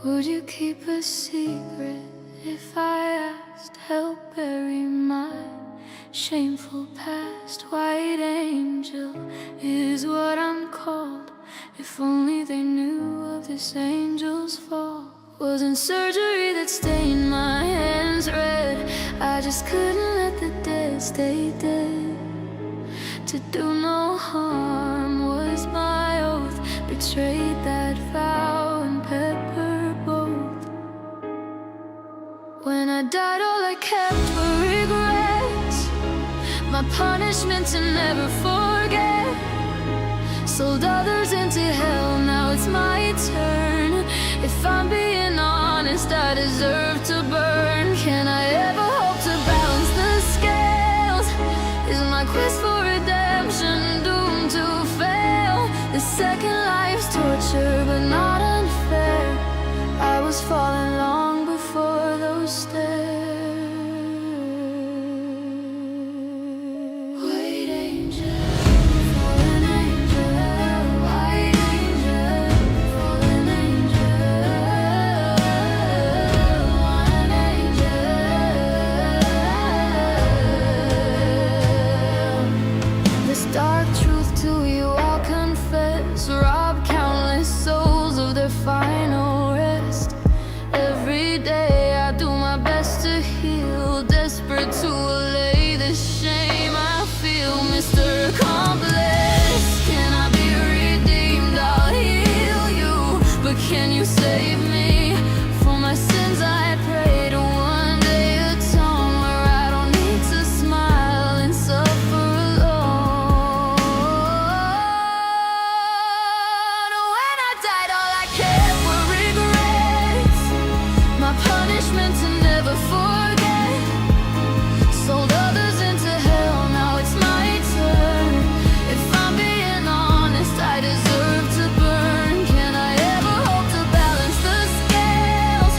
Would you keep a secret if I asked? Help bury my shameful past. White angel is what I'm called. If only they knew of this angel's fall. Wasn't surgery that stained my hands red. I just couldn't let the dead stay dead. To do no harm was my oath. Betrayed that vow and pepper both. When I died all I kept were regrets. My punishment to never forget. Sold others into hell, now it's my turn. If I'm being honest, I deserve to burn. Can I ever hope to balance the scales? Is my quest for redemption doomed to fail? The second life's torture, but not unfair. I was falling long before those stairs. White angel, fallen angel, white angel, fallen angel, one angel. This dark truth to you I'll confess, rob countless souls of their final rest. Every day I do my best to heal, desperate to allay the shame I feel. Mr. Accomplice, can I be redeemed? I'll heal you, but can you save me? For my sins I pray to one day atone, where I don't need to smile and suffer alone. When I died all I kept were regrets. My punishment to never forget. Sold others into hell, now it's my turn. If I'm being honest, I deserve to burn. Can I ever hope to balance the scales?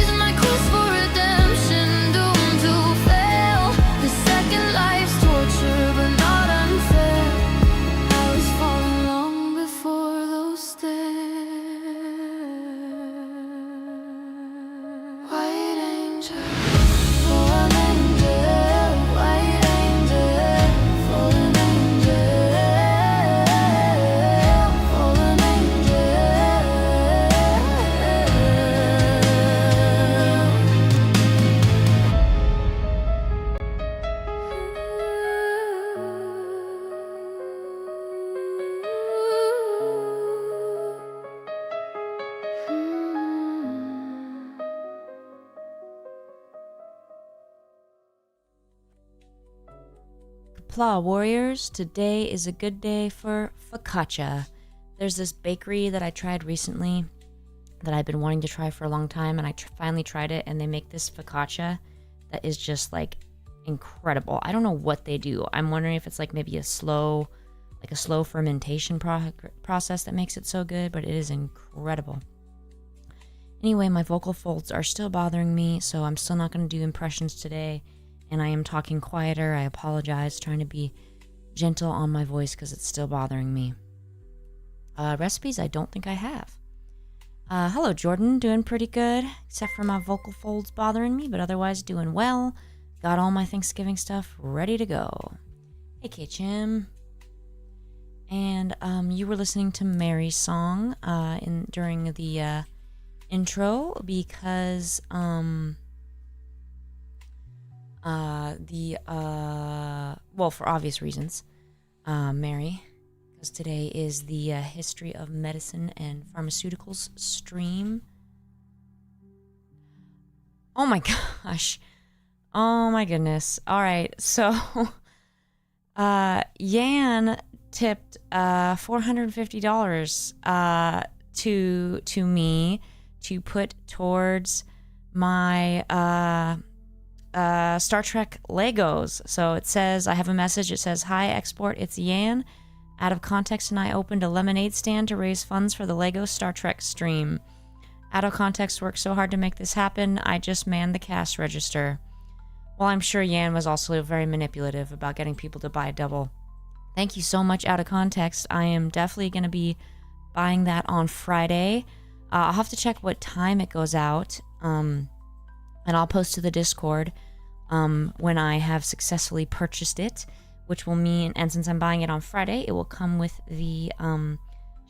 Is my quest for redemption doomed to fail? The second life's torture, but not unfair. I was falling long before those stairs. White angel, fallen angel, white angel, fallen angel, fallen Kapla Warriors, today is a good day for focaccia. There's this bakery that I tried recently that I've been wanting to try for a long time, and I finally tried it, and they make this focaccia that is just like incredible. I don't know what they do. I'm wondering if it's like maybe a slow fermentation process that makes it so good, but it is incredible. Anyway, my vocal folds are still bothering me, so I'm still not going to do impressions today. And I am talking quieter. I apologize, trying to be gentle on my voice because it's still bothering me. Recipes I don't think I have. Hello, Jordan. Doing pretty good, except for my vocal folds bothering me, but otherwise doing well. Got all my Thanksgiving stuff ready to go. Hey, Chim. And you were listening to Mary's song during the intro because for obvious reasons, Mary, because today is the History of Medicine and Pharmaceuticals stream. Oh my gosh. Oh my goodness. All right. So, Yan tipped $450 to me to put towards my Star Trek Legos. So it says, I have a message. It says, "Hi, Export, it's Yan. Out of context, and I opened a lemonade stand to raise funds for the Lego Star Trek stream. Out of context worked so hard to make this happen, I just manned the cash register." Well, I'm sure Yan was also very manipulative about getting people to buy double. Thank you so much, Out of Context. I am definitely going to be buying that on Friday. I'll have to check what time it goes out, and I'll post to the Discord when I have successfully purchased it, which will mean, and since I'm buying it on Friday, it will come with the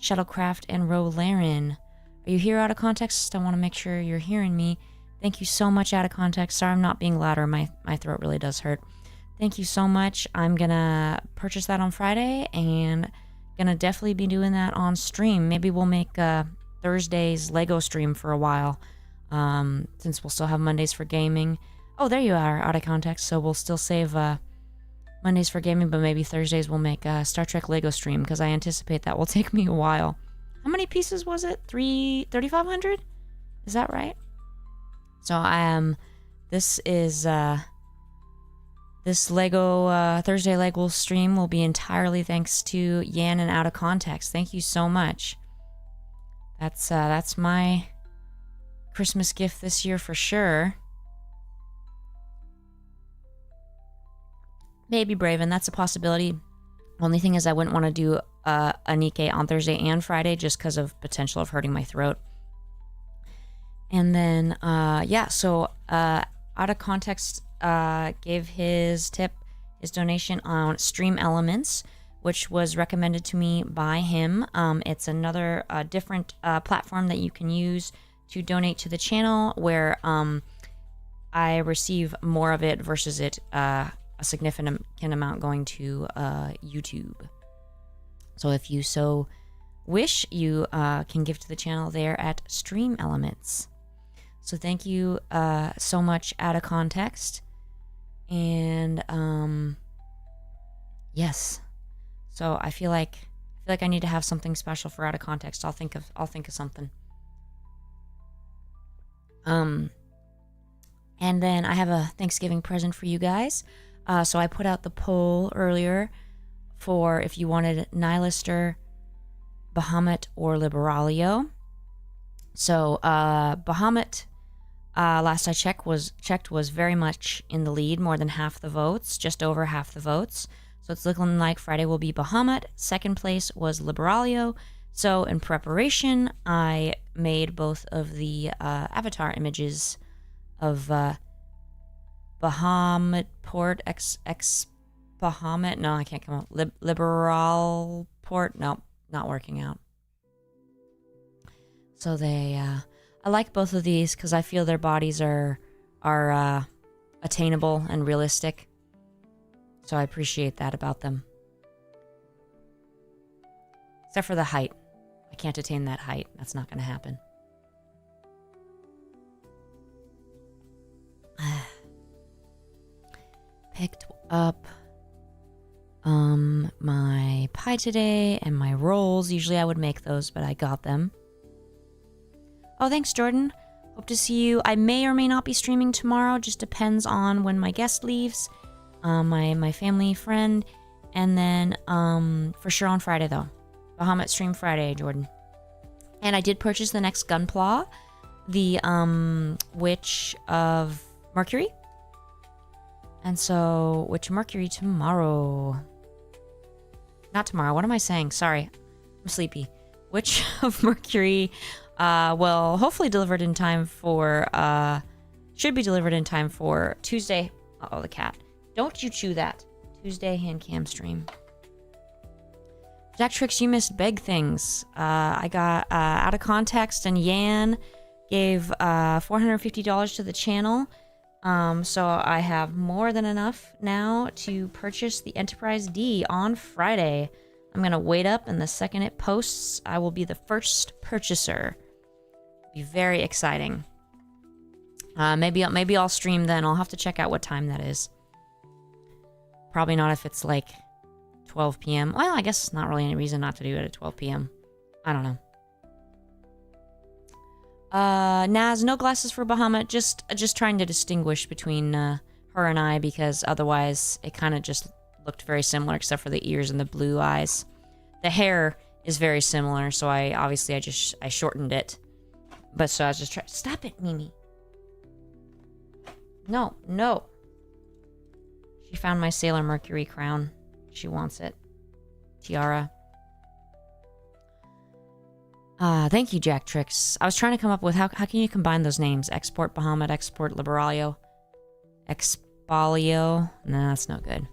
Shuttlecraft and Rolaren. Are you here, Out of Context? I want to make sure you're hearing me. Thank you so much, Out of Context. Sorry I'm not being louder. My throat really does hurt. Thank you so much. I'm gonna purchase that on Friday and gonna definitely be doing that on stream. Maybe we'll make Thursday's Lego stream for a while, since we'll still have Mondays for gaming. Oh, there you are, Out of Context. So we'll still save Mondays for gaming, but maybe Thursdays we'll make a Star Trek Lego stream, because I anticipate that will take me a while. How many pieces was it? 3,500? Is that right? So this is this Lego Thursday Lego stream will be entirely thanks to Yan and Out of Context. Thank you so much. That's my Christmas gift this year for sure. Maybe Braven, that's a possibility. Only thing is I wouldn't want to do a Nikkei on Thursday and Friday just because of potential of hurting my throat. And then, yeah, so Out of Context gave his donation on StreamElements, which was recommended to me by him. It's another different platform that you can use to donate to the channel, where I receive more of it versus it a significant amount going to YouTube. So if you so wish, you can give to the channel there at StreamElements. So thank you so much, Out of Context. And yes, so I feel like I need to have something special for Out of Context. I'll think of something. And then I have a Thanksgiving present for you guys. So I put out the poll earlier for if you wanted Nihilister, Bahamut, or Liberalio. So Bahamut, last I checked was very much in the lead, more than half the votes, just over half the votes. So it's looking like Friday will be Bahamut. Second place was Liberalio. So in preparation, I made both of the avatar images of Bahamut Port x Bahamut. No, I can't come up. Liberal Port. No, not working out. So they, I like both of these because I feel their bodies are attainable and realistic. So I appreciate that about them. Except for the height. I can't attain that height. That's not going to happen. Picked up my pie today and my rolls. Usually I would make those, but I got them. Oh, thanks, Jordan. Hope to see you. I may or may not be streaming tomorrow. Just depends on when my guest leaves. My family friend. And then for sure on Friday, though. Bahamut stream Friday, Jordan. And I did purchase the next Gunpla. The Witch of Mercury. And so, Witch of Mercury tomorrow. Not tomorrow. What am I saying? Sorry. I'm sleepy. Witch of Mercury will hopefully delivered in time for... should be delivered in time for Tuesday. Uh-oh, the cat. Don't you chew that. Tuesday hand cam stream. Jack Tricks, you missed big things. I got Out of Context, and Yan gave $450 to the channel. So I have more than enough now to purchase the Enterprise D on Friday. I'm gonna wait up, and the second it posts, I will be the first purchaser. Be very exciting. Maybe I'll stream then. I'll have to check out what time that is. Probably not if it's like 12 p.m. Well, I guess not really any reason not to do it at 12 p.m. I don't know. Naz, no glasses for Bahamut. Just trying to distinguish between her and I, because otherwise it kind of just looked very similar, except for the ears and the blue eyes. The hair is very similar, so I shortened it. But so I was just trying. Stop it, Mimi. No. She found my Sailor Mercury crown. She wants it. Tiara. Thank you, Jack Tricks. I was trying to come up with how can you combine those names? Export Bahamut, Export Liberalio, Expolio. No, that's no good.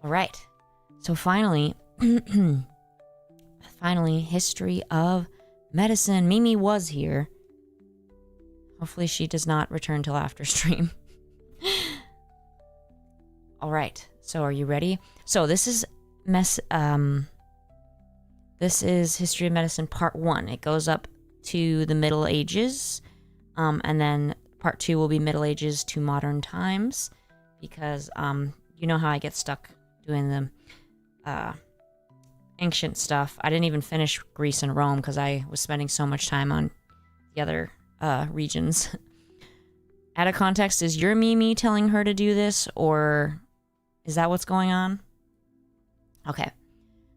All right. So finally, history of medicine. Mimi was here. Hopefully she does not return till after stream. All right. So are you ready? So this is History of Medicine Part 1. It goes up to the Middle Ages. And then Part 2 will be Middle Ages to modern times. Because you know how I get stuck doing the ancient stuff. I didn't even finish Greece and Rome because I was spending so much time on the other regions. Out of context, is your Mimi telling her to do this, or is that what's going on? Okay.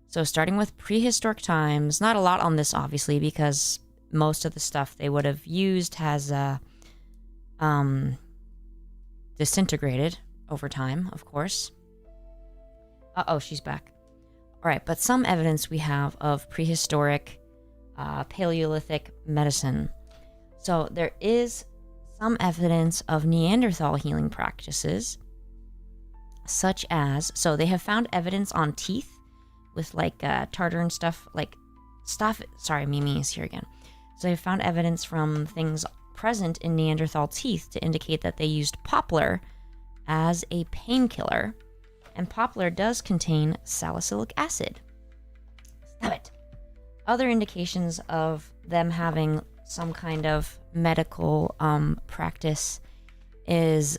So starting with prehistoric times, not a lot on this obviously because most of the stuff they would have used has disintegrated over time, of course. Uh-oh, she's back. All right, but some evidence we have of prehistoric Paleolithic medicine. So there is some evidence of Neanderthal healing practices, such as, so they have found evidence on teeth with like tartar and stuff, sorry, Mimi is here again. So they found evidence from things present in Neanderthal teeth to indicate that they used poplar as a painkiller. And poplar does contain salicylic acid. Stop it. Other indications of them having some kind of medical practice is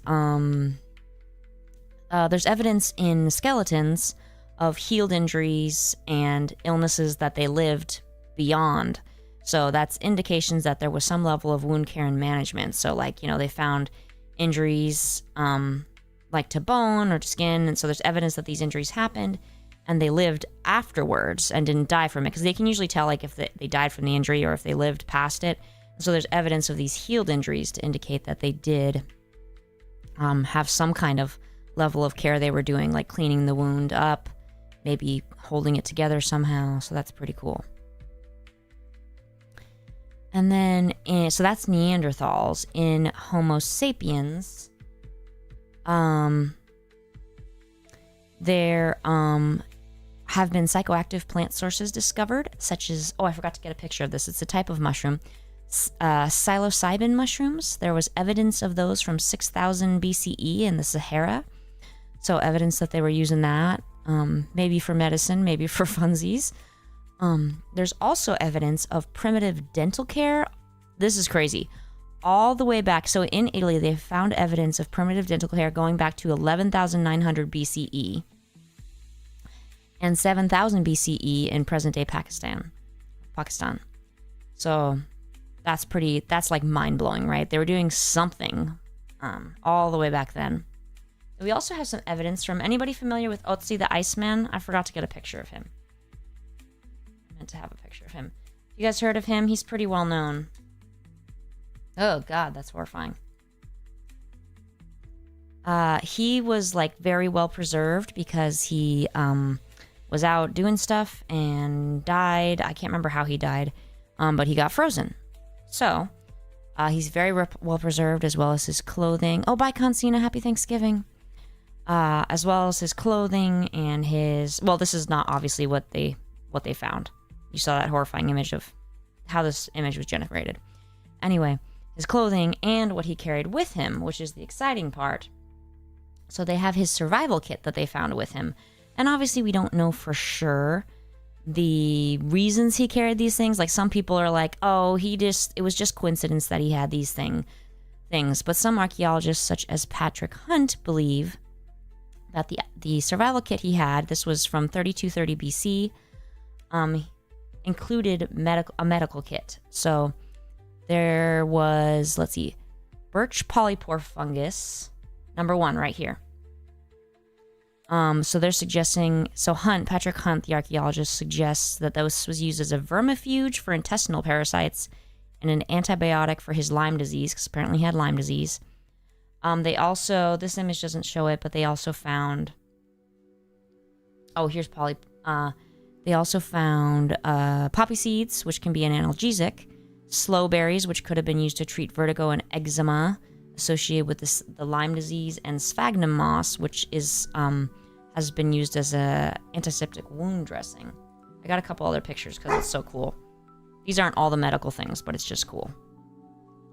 there's evidence in skeletons of healed injuries and illnesses that they lived beyond. So that's indications that there was some level of wound care and management. So like, you know, they found injuries like to bone or to skin. And so there's evidence that these injuries happened and they lived afterwards and didn't die from it. Because they can usually tell like if they died from the injury or if they lived past it. So there's evidence of these healed injuries to indicate that they did have some kind of level of care they were doing, like cleaning the wound up, maybe holding it together somehow. So that's pretty cool. And then, so that's Neanderthals. In Homo sapiens, there have been psychoactive plant sources discovered, such as, oh, I forgot to get a picture of this. It's a type of mushroom, psilocybin mushrooms. There was evidence of those from 6000 BCE in the Sahara. So evidence that they were using that, maybe for medicine, maybe for funsies. There's also evidence of primitive dental care. This is crazy. All the way back. So in Italy, they found evidence of primitive dental care going back to 11,900 BCE and 7,000 BCE in present-day Pakistan. So that's like mind-blowing, right? They were doing something all the way back then. We also have some evidence from anybody familiar with Otzi the Iceman? I forgot to get a picture of him. I meant to have a picture of him. You guys heard of him? He's pretty well known. Oh god, that's horrifying. He was like very well preserved because he was out doing stuff and died. I can't remember how he died, but he got frozen. So he's very well preserved, as well as his clothing. Oh, bye, Consina. Happy Thanksgiving. As well as his clothing and his... Well, this is not obviously what they found. You saw that horrifying image of how this image was generated. Anyway, his clothing and what he carried with him, which is the exciting part. So they have his survival kit that they found with him. And obviously we don't know for sure the reasons he carried these things. Like some people are like, oh, it was just coincidence that he had these things. But some archaeologists, such as Patrick Hunt, believe that the survival kit he had, this was from 3230 BC, included a medical kit. So there was, let's see, birch polypore fungus, number 1 right here. So they're suggesting, Patrick Hunt, the archaeologist, suggests that this was used as a vermifuge for intestinal parasites and an antibiotic for his Lyme disease, because apparently he had Lyme disease. They also, this image doesn't show it, but they also found, oh, here's They also found poppy seeds, which can be an analgesic, sloe berries, which could have been used to treat vertigo and eczema associated with the Lyme disease, and sphagnum moss, which is has been used as a antiseptic wound dressing. I got a couple other pictures because it's so cool. These aren't all the medical things, but it's just cool.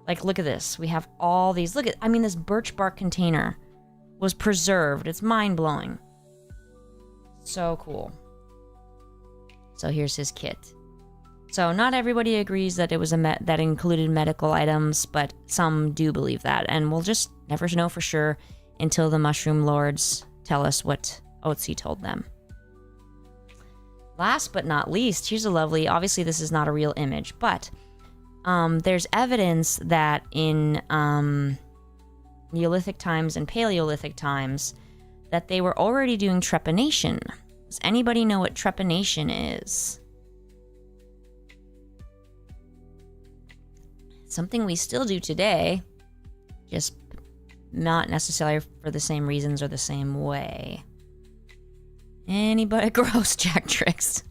Like, look at this. We have all these. Look at, I mean, this birch bark container was preserved. It's mind-blowing. So cool. So here's his kit. So not everybody agrees that it was that included medical items, but some do believe that. And we'll just never know for sure until the mushroom lords tell us what Otzi told them. Last but not least, here's a lovely, obviously this is not a real image, but there's evidence that in Neolithic times and Paleolithic times that they were already doing trepanation. Does anybody know what trepanation is? Something we still do today, just not necessarily for the same reasons or the same way. Anybody? Gross, Jack Tricks.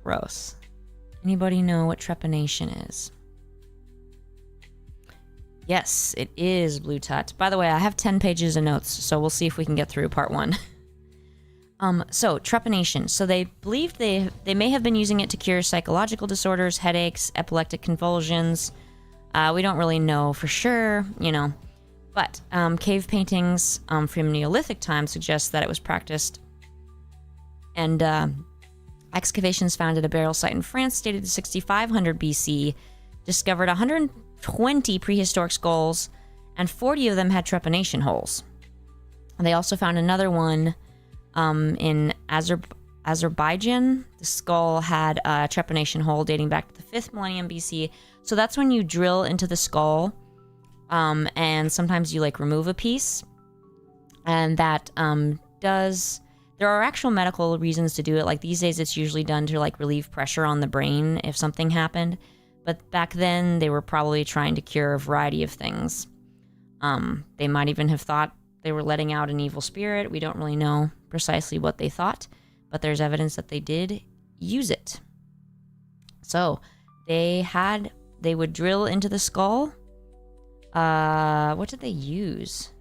Gross. Anybody know what trepanation is? Yes, it is Blue Tut. By the way, I have 10 pages of notes, so we'll see if we can get through part 1. So, trepanation. So they believed they may have been using it to cure psychological disorders, headaches, epileptic convulsions. We don't really know for sure, you know. But cave paintings from Neolithic times suggest that it was practiced. And excavations found at a burial site in France dated to 6500 BC discovered 120 prehistoric skulls, and 40 of them had trepanation holes. And they also found another one in Azerbaijan. The skull had a trepanation hole dating back to the 5th millennium BC. So that's when you drill into the skull, and sometimes you like remove a piece, and that there are actual medical reasons to do it. Like these days it's usually done to like relieve pressure on the brain if something happened, but back then they were probably trying to cure a variety of things. They might even have thought they were letting out an evil spirit. We don't really know precisely what they thought, but there's evidence that they did use it. So they would drill into the skull. What did they use?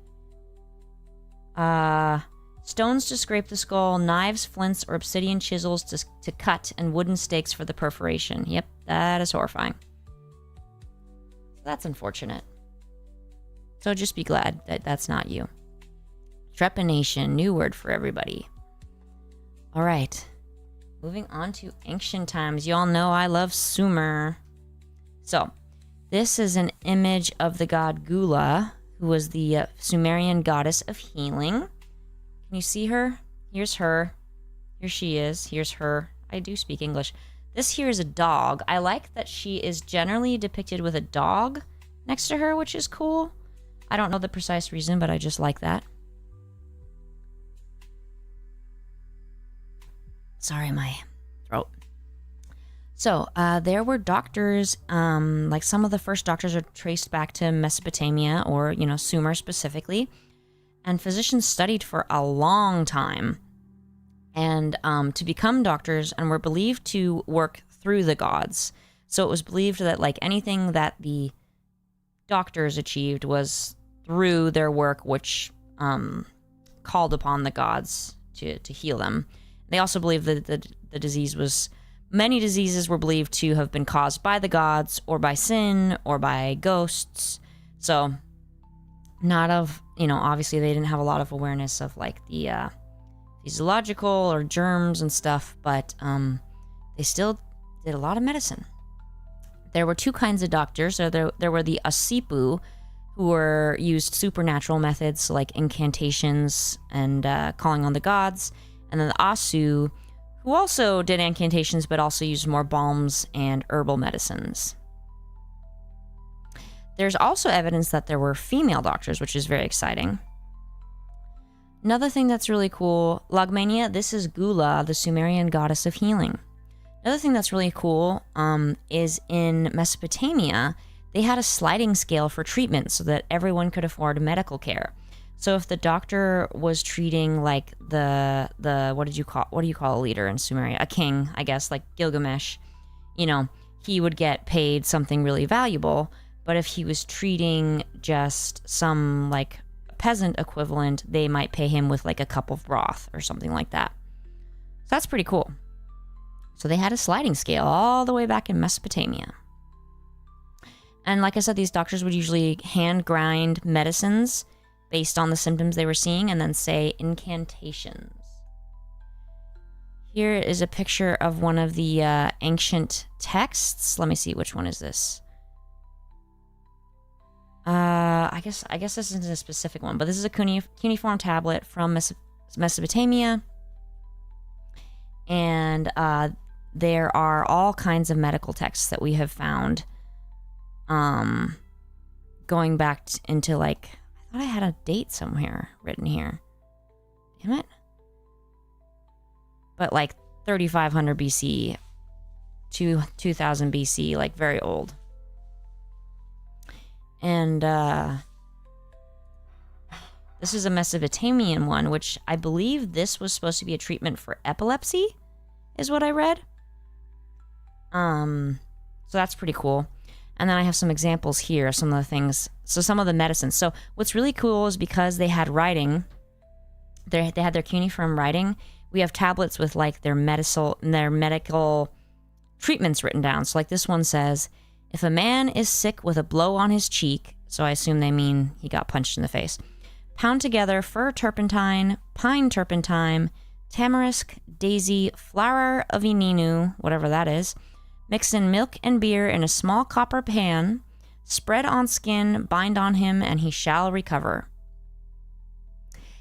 Stones to scrape the skull, knives, flints, or obsidian chisels to cut, and wooden stakes for the perforation. Yep, that is horrifying. That's unfortunate. So just be glad that that's not you. Trepanation, new word for everybody. All right, moving on to ancient times. Y'all know I love Sumer. So, this is an image of the god Gula, who was the Sumerian goddess of healing. Can you see her? Here's her. Here she is. Here's her. I do speak English. This here is a dog. I like that she is generally depicted with a dog next to her, which is cool. I don't know the precise reason, but I just like that. Sorry, my throat. So, there were doctors, like some of the first doctors are traced back to Mesopotamia, or, you know, Sumer specifically. And physicians studied for a long time and to become doctors, and were believed to work through the gods. So it was believed that like anything that the doctors achieved was through their work, which called upon the gods to heal them. They also believed that the disease was, many diseases were believed to have been caused by the gods, or by sin, or by ghosts. So not of, you know, obviously they didn't have a lot of awareness of like the physiological or germs and stuff, but they still did a lot of medicine. There were two kinds of doctors. So there were the Asipu, who were used supernatural methods like incantations and calling on the gods, and then the Asu, who also did incantations but also used more balms and herbal medicines. There's also evidence that there were female doctors, which is very exciting. Another thing that's really cool, Logmania, this is Gula, the Sumerian goddess of healing. Another thing that's really cool is in Mesopotamia, they had a sliding scale for treatment so that everyone could afford medical care. So if the doctor was treating like the what do you call a leader in Sumeria? A king, I guess, like Gilgamesh, you know, he would get paid something really valuable. But if he was treating just some like peasant equivalent, they might pay him with like a cup of broth or something like that. So that's pretty cool. So they had a sliding scale all the way back in Mesopotamia. And like I said, these doctors would usually hand grind medicines based on the symptoms they were seeing and then say incantations. Here is a picture of one of the ancient texts. Let me see, which one is this? I guess this isn't a specific one, but this is a cuneiform tablet from Mesopotamia. And there are all kinds of medical texts that we have found going back into like, I thought I had a date somewhere written here. Damn it. But like 3500 BC to 2000 BC, like very old. And this is a Mesopotamian one, which I believe this was supposed to be a treatment for epilepsy, is what I read. So that's pretty cool. And then I have some examples here of some of the things. So some of the medicines. So what's really cool is because they had writing, they had their cuneiform writing. We have tablets with like their medical treatments written down. So like this one says, if a man is sick with a blow on his cheek, so I assume they mean he got punched in the face, pound together fir turpentine, pine turpentine, tamarisk, daisy, flower of ininu, whatever that is, mix in milk and beer in a small copper pan, spread on skin, bind on him, and he shall recover.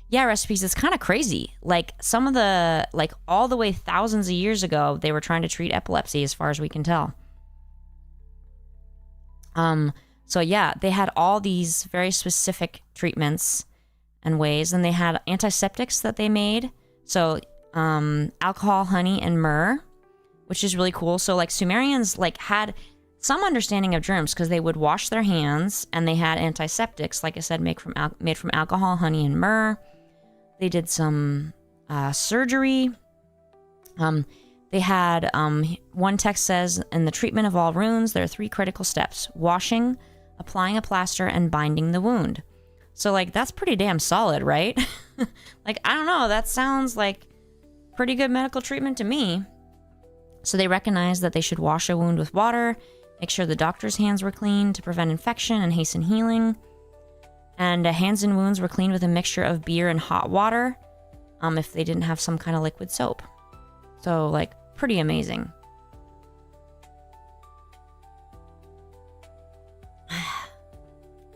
Yeah, recipes, it's kind of crazy. Like some of the, like all the way thousands of years ago, they were trying to treat epilepsy as far as we can tell. So yeah, they had all these very specific treatments and ways, and they had antiseptics that they made. So, alcohol, honey, and myrrh, which is really cool. So like Sumerians like had some understanding of germs because they would wash their hands, and they had antiseptics, like I said, made from alcohol, honey, and myrrh. They did some surgery. They had, one text says, in the treatment of all wounds, there are 3 critical steps: washing, applying a plaster, and binding the wound. So, like, that's pretty damn solid, right? Like, I don't know, that sounds like pretty good medical treatment to me. So they recognized that they should wash a wound with water, make sure the doctor's hands were clean to prevent infection and hasten healing. And hands and wounds were cleaned with a mixture of beer and hot water, if they didn't have some kind of liquid soap. So, like, pretty amazing.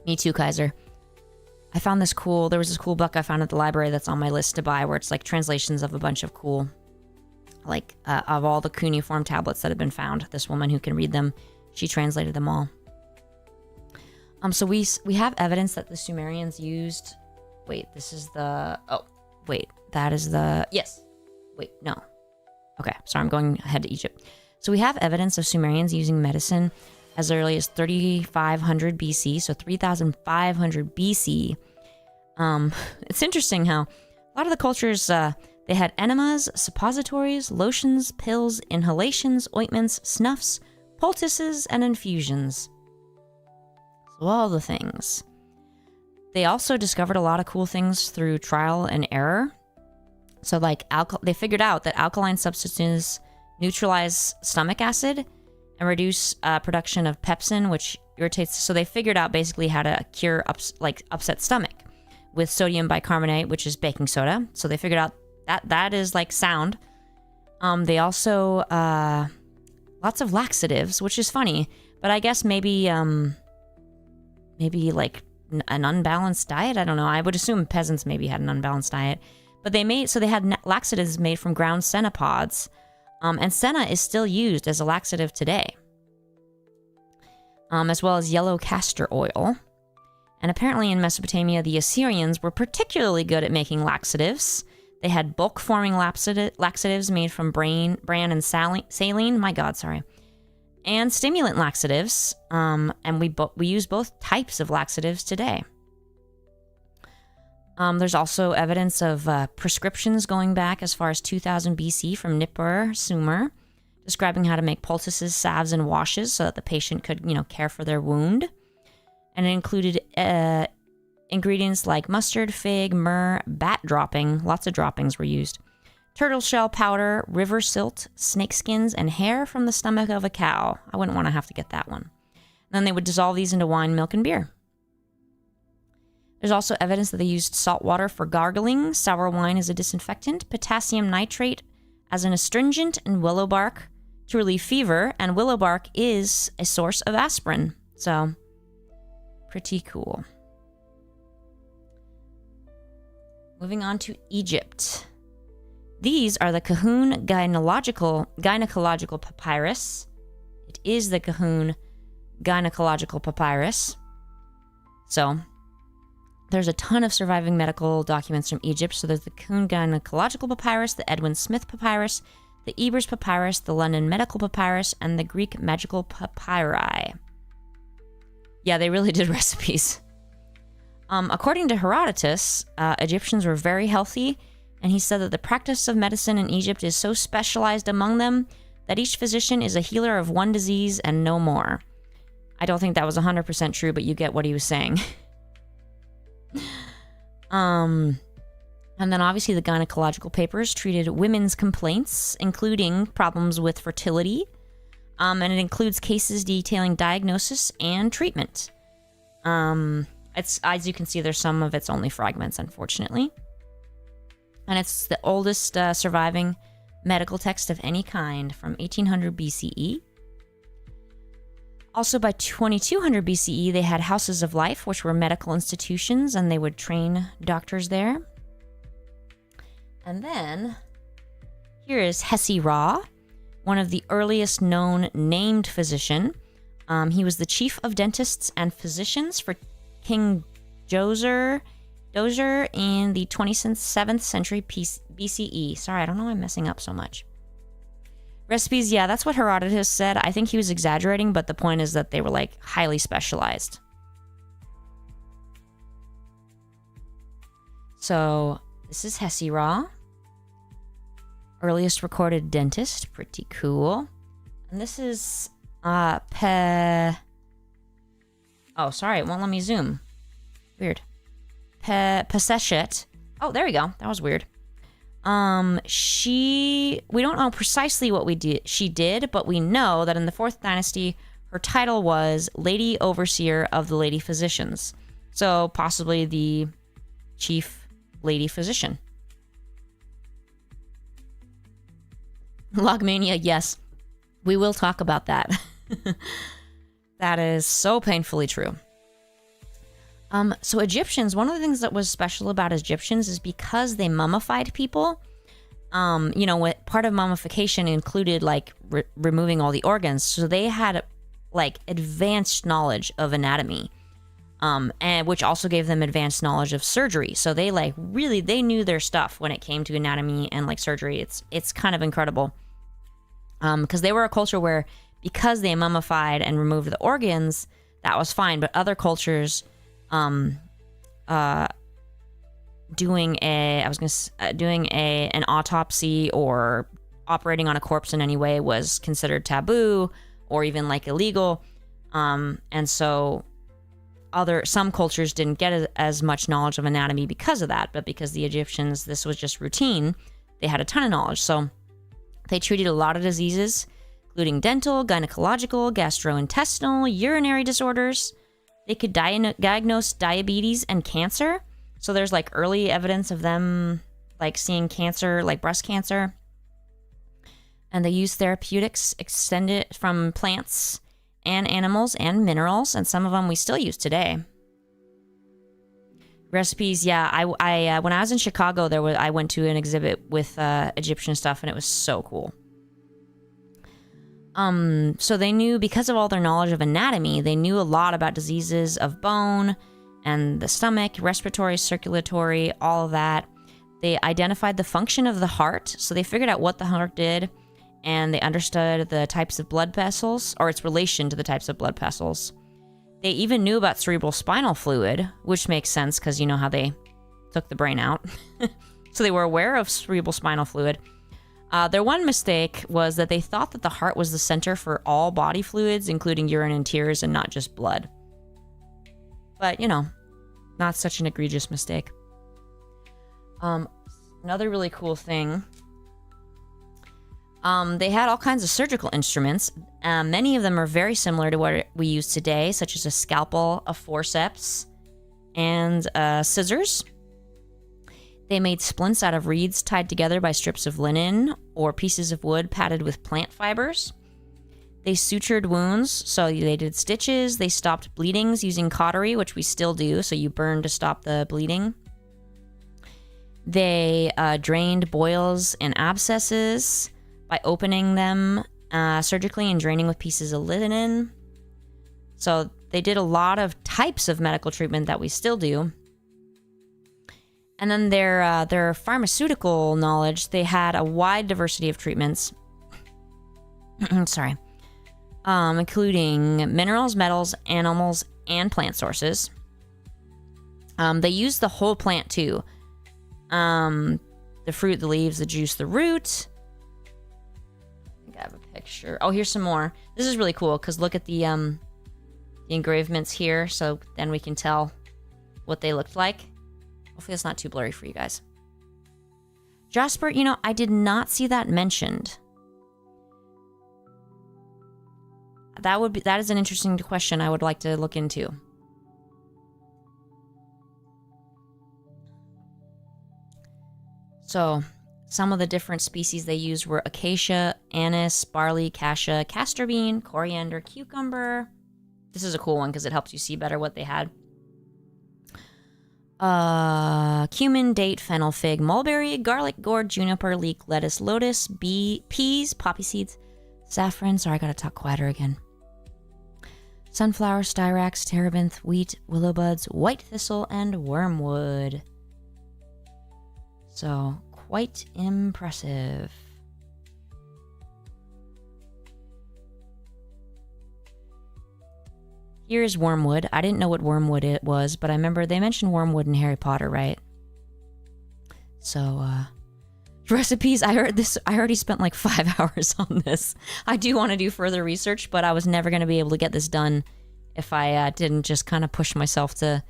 Me too, Kaiser. I found this cool, there was this cool book I found at the library that's on my list to buy, where it's like translations of a bunch of cool, like, of all the cuneiform tablets that have been found. This woman who can read them, she translated them all. So we have evidence that the Sumerians used, wait, this is the, oh, wait, that is the, yes, wait, no. Okay, sorry, I'm going ahead to Egypt. So we have evidence of Sumerians using medicine as early as 3500 BC, so 3500 BC. It's interesting how a lot of the cultures, they had enemas, suppositories, lotions, pills, inhalations, ointments, snuffs, poultices, and infusions. So all the things. They also discovered a lot of cool things through trial and error. So like they figured out that alkaline substances neutralize stomach acid and reduce production of pepsin, which irritates. So they figured out basically how to cure upset stomach with sodium bicarbonate, which is baking soda. So they figured out that is like sound. They also lots of laxatives, which is funny, but I guess maybe like an unbalanced diet. I don't know. I would assume peasants maybe had an unbalanced diet. But they had laxatives made from ground senna pods, and senna is still used as a laxative today, as well as yellow castor oil. And apparently in Mesopotamia, the Assyrians were particularly good at making laxatives. They had bulk-forming laxatives made from bran and saline. My God, sorry. And stimulant laxatives, and we use both types of laxatives today. There's also evidence of prescriptions going back as far as 2000 BC from Nippur Sumer, describing how to make poultices, salves, and washes so that the patient could, care for their wound. And it included ingredients like mustard, fig, myrrh, bat dropping, lots of droppings were used, turtle shell powder, river silt, snake skins, and hair from the stomach of a cow. I wouldn't want to have to get that one. And then they would dissolve these into wine, milk, and beer. There's also evidence that they used salt water for gargling, sour wine as a disinfectant, potassium nitrate as an astringent, and willow bark to relieve fever. And willow bark is a source of aspirin. So, pretty cool. Moving on to Egypt. These are the Kahun gynecological papyrus. It is the Kahun gynecological papyrus. So, there's a ton of surviving medical documents from Egypt. So there's the Kahun gynecological papyrus, the Edwin Smith papyrus, the Ebers papyrus, the London medical papyrus, and the Greek magical papyri. Yeah, they really did recipes. According to Herodotus, Egyptians were very healthy, and he said that the practice of medicine in Egypt is so specialized among them that each physician is a healer of one disease and no more. I don't think that was 100% true, but you get what he was saying. And then obviously the gynecological papers treated women's complaints, including problems with fertility, and it includes cases detailing diagnosis and treatment. It's, as you can see, there's some of it's only fragments, unfortunately. And it's the oldest surviving medical text of any kind from 1800 BCE. Also, by 2200 BCE, they had houses of life, which were medical institutions, and they would train doctors there. And then, here is Hesi-Ra, one of the earliest known named physician. He was the chief of dentists and physicians for King Djoser in the 27th century BCE. Sorry, I don't know why I'm messing up so much. Recipes, yeah, that's what Herodotus said. I think he was exaggerating, but the point is that they were, like, highly specialized. So, this is Hesi-Ra. Earliest recorded dentist. Pretty cool. And this is, Oh, sorry, it won't let me zoom. Weird. Peseshet. Oh, there we go. That was weird. We don't know precisely what she did, but we know that in the 4th dynasty, her title was Lady Overseer of the Lady Physicians. So possibly the chief lady physician. Logmania, yes. We will talk about that. That is so painfully true. So Egyptians, one of the things that was special about Egyptians is because they mummified people, what part of mummification included like removing all the organs. So they had like advanced knowledge of anatomy, and which also gave them advanced knowledge of surgery. So they they knew their stuff when it came to anatomy and like surgery. It's kind of incredible. Because they were a culture where because they mummified and removed the organs, that was fine. But other cultures, doing an autopsy or operating on a corpse in any way was considered taboo or even like illegal. And so some cultures didn't get as much knowledge of anatomy because of that, but because the Egyptians, this was just routine, they had a ton of knowledge. So they treated a lot of diseases, including dental, gynecological, gastrointestinal, urinary disorders. They could diagnose diabetes and cancer. So there's like early evidence of them like seeing cancer, like breast cancer. And they used therapeutics extended from plants and animals and minerals, and some of them we still use today. Recipes, yeah. I when I was in Chicago, I went to an exhibit with Egyptian stuff, and it was so cool. So they knew, because of all their knowledge of anatomy, they knew a lot about diseases of bone and the stomach, respiratory, circulatory, all of that. They identified the function of the heart, so they figured out what the heart did, and they understood the types of blood vessels, or its relation to the types of blood vessels. They even knew about cerebral spinal fluid, which makes sense because you know how they took the brain out. So they were aware of cerebral spinal fluid. Their one mistake was that they thought that the heart was the center for all body fluids, including urine and tears, and not just blood. But, you know, not such an egregious mistake. Another really cool thing, they had all kinds of surgical instruments. Many of them are very similar to what we use today, such as a scalpel, a forceps, and scissors. They made splints out of reeds tied together by strips of linen or pieces of wood padded with plant fibers. They sutured wounds, so they did stitches. They stopped bleedings using cautery, which we still do, so you burn to stop the bleeding. They drained boils and abscesses by opening them surgically and draining with pieces of linen. So they did a lot of types of medical treatment that we still do. And then their pharmaceutical knowledge, they had a wide diversity of treatments. Sorry. Including minerals, metals, animals, and plant sources. They used the whole plant too. The fruit, the leaves, the juice, the root. I think I have a picture. Oh, here's some more. This is really cool because look at the engravements here, so then we can tell what they looked like. Hopefully it's not too blurry for you guys. Jasper, you know, I did not see that mentioned. That is an interesting question I would like to look into. So, some of the different species they used were acacia, anise, barley, cassia, castor bean, coriander, cucumber. This is a cool one because it helps you see better what they had. Cumin, date, fennel, fig, mulberry, garlic, gourd, juniper, leek, lettuce, lotus, peas, poppy seeds, saffron. Sorry, I gotta talk quieter again. Sunflower, styrax, terebinth, wheat, willow buds, white thistle, and wormwood. So, quite impressive. Here's wormwood. I didn't know what wormwood it was, but I remember they mentioned wormwood in Harry Potter, right? So, recipes. I already spent like 5 hours on this. I do want to do further research, but I was never going to be able to get this done if I didn't just kind of push myself to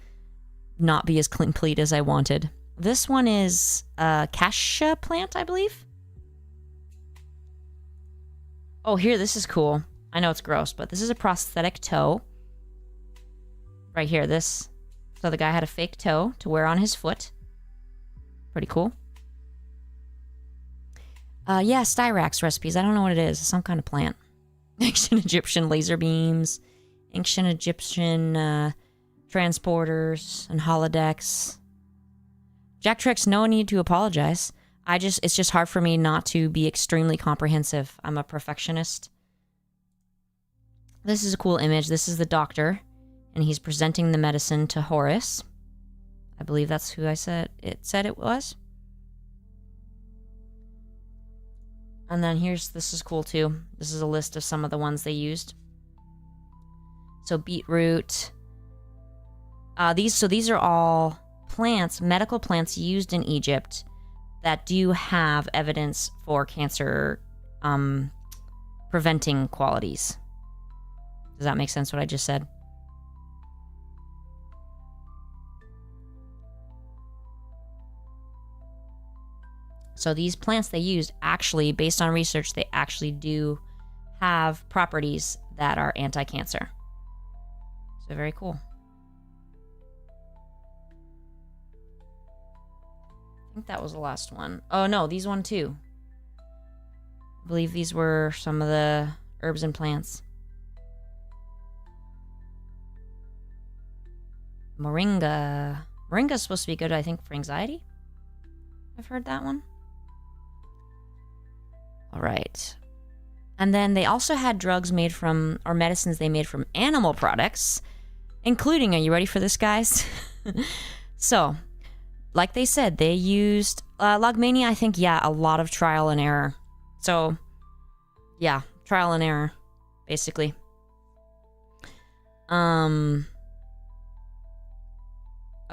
not be as complete as I wanted. This one is a cassia plant, I believe. Oh, here, this is cool. I know it's gross, but this is a prosthetic toe. Right here, this. So the guy had a fake toe to wear on his foot. Pretty cool. Yeah, styrax recipes. I don't know what it is. It's some kind of plant. Ancient Egyptian laser beams. Ancient Egyptian transporters and holodecks. Jack Trex, no need to apologize. It's just hard for me not to be extremely comprehensive. I'm a perfectionist. This is a cool image. This is the doctor, and he's presenting the medicine to Horace. I believe that's who it said it was. And then this is cool too. This is a list of some of the ones they used. So beetroot. These are all plants, medical plants used in Egypt that do have evidence for cancer preventing qualities. Does that make sense what I just said? So these plants they used actually, based on research, they actually do have properties that are anti-cancer. So very cool. I think that was the last one. Oh no, these one too. I believe these were some of the herbs and plants. Moringa. Moringa is supposed to be good, I think, for anxiety. I've heard that one. All right. And then they also had drugs made from, or medicines they made from animal products, including, are you ready for this, guys? So, like they said, they used Logmania, I think, yeah, a lot of trial and error. So, yeah, trial and error, basically.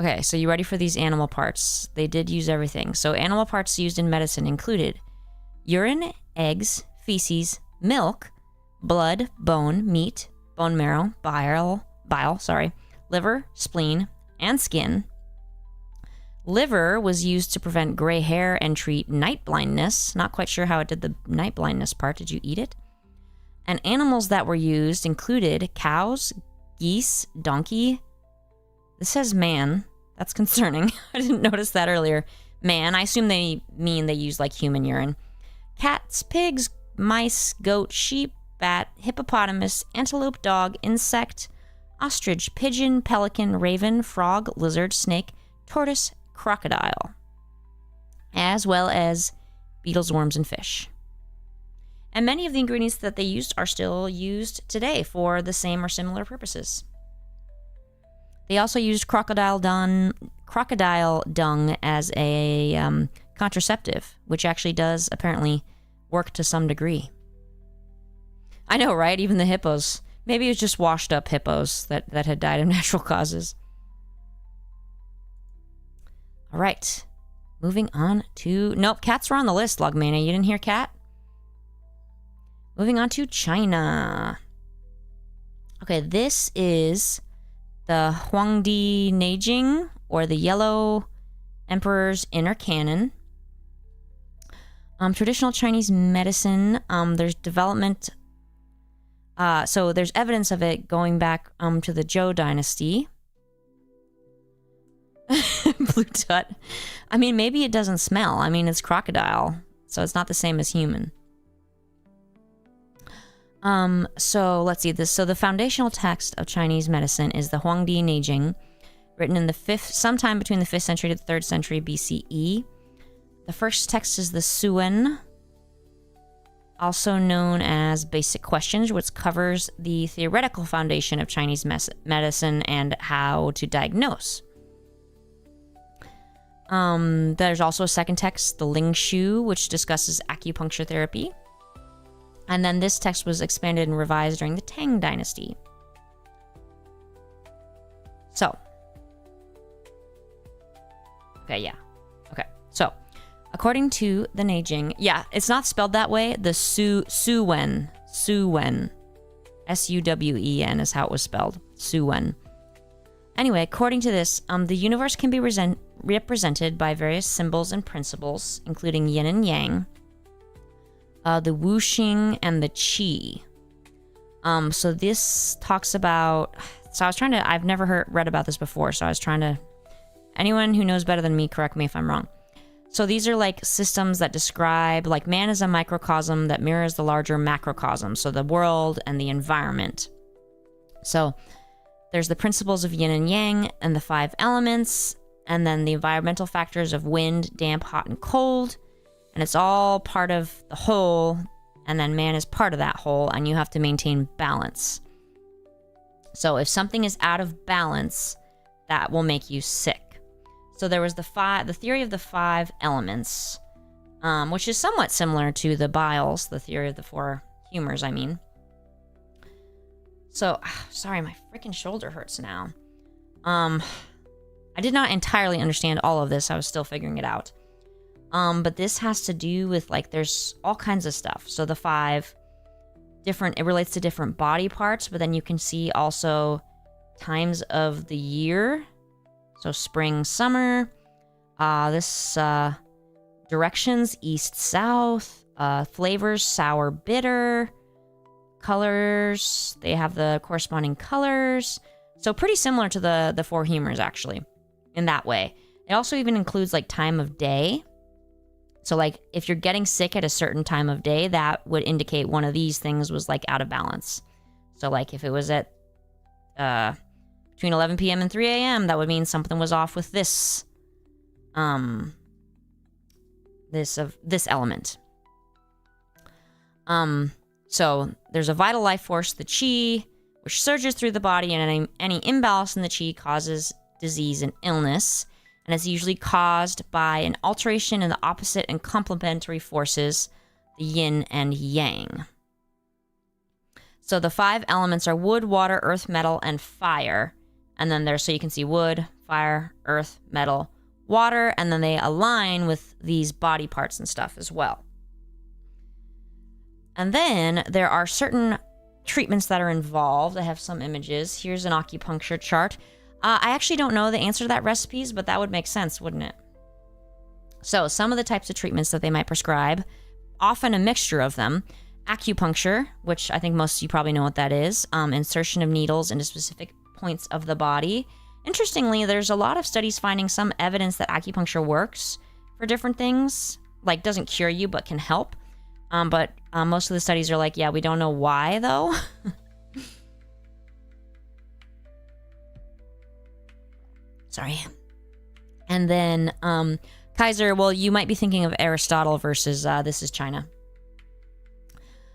Okay, so you ready for these animal parts? They did use everything. So animal parts used in medicine included urine, eggs, feces, milk, blood, bone, meat, bone marrow, bile, liver, spleen, and skin. Liver was used to prevent gray hair and treat night blindness. Not quite sure how it did the night blindness part. Did you eat it? And animals that were used included cows, geese, donkey. This says man. That's concerning. I didn't notice that earlier. Man, I assume they mean they use like human urine. Cats, pigs, mice, goat, sheep, bat, hippopotamus, antelope, dog, insect, ostrich, pigeon, pelican, raven, frog, lizard, snake, tortoise, crocodile, as well as beetles, worms, and fish. And many of the ingredients that they used are still used today for the same or similar purposes. They also used crocodile dung as a contraceptive, which actually does apparently work to some degree. I know, right? Even the hippos. Maybe it was just washed up hippos that had died of natural causes. All right. Moving on to... Nope, cats were on the list, Logmania. You didn't hear cat? Moving on to China. Okay, this is the Huangdi Neijing, or the Yellow Emperor's Inner Canon. Traditional Chinese medicine, there's development... so there's evidence of it going back to the Zhou dynasty. Blue tut. I mean, maybe it doesn't smell. I mean, it's crocodile, so it's not the same as human. So let's see this. So the foundational text of Chinese medicine is the Huangdi Neijing, written in sometime between the 5th century to the 3rd century BCE. The first text is the Suwen, also known as Basic Questions, which covers the theoretical foundation of Chinese medicine and how to diagnose. There's also a second text, the Ling Shu, which discusses acupuncture therapy. And then this text was expanded and revised during the Tang Dynasty. So. Okay, yeah. Okay, so. According to the Neijing, yeah, it's not spelled that way. The Suwen. S-U-W-E-N is how it was spelled. Suwen. Anyway, according to this, the universe can be represented by various symbols and principles, including yin and yang, the wuxing, and the qi. So this talks about... So I was trying to... I've never read about this before, so I was trying to... Anyone who knows better than me, correct me if I'm wrong. So these are like systems that describe... Like man is a microcosm that mirrors the larger macrocosm, so the world and the environment. So there's the principles of yin and yang and the 5 elements, and then the environmental factors of wind, damp, hot, and cold. And it's all part of the whole, and then man is part of that whole, and you have to maintain balance. So if something is out of balance, that will make you sick. So there was the theory of the 5 elements, which is somewhat similar to the biles, the theory of the 4 humors, I mean. So, sorry, my freaking shoulder hurts now. I did not entirely understand all of this. I was still figuring it out. But this has to do with, like, there's all kinds of stuff. So the 5 different, it relates to different body parts, but then you can see also times of the year. So spring, summer, directions, east, south, flavors, sour, bitter, colors, they have the corresponding colors. So pretty similar to the 4 humors, actually, in that way. It also even includes, like, time of day. So, like, if you're getting sick at a certain time of day, that would indicate one of these things was, like, out of balance. So, like, if it was at between 11 p.m. and 3 a.m., that would mean something was off with this element. So there's a vital life force, the qi, which surges through the body, and any imbalance in the qi causes disease and illness. And it's usually caused by an alteration in the opposite and complementary forces, the yin and yang. So the 5 elements are wood, water, earth, metal, and fire. And then so you can see wood, fire, earth, metal, water, and then they align with these body parts and stuff as well. And then there are certain treatments that are involved. I have some images. Here's an acupuncture chart. I actually don't know the answer to that recipes, but that would make sense, wouldn't it? So some of the types of treatments that they might prescribe, often a mixture of them. Acupuncture, which I think most of you probably know what that is. Insertion of needles into specific points of the body. Interestingly, there's a lot of studies finding some evidence that acupuncture works for different things. Like, doesn't cure you, but can help. But most of the studies are like, yeah, we don't know why, though. Sorry. And then Kaiser, well, you might be thinking of Aristotle versus this is China.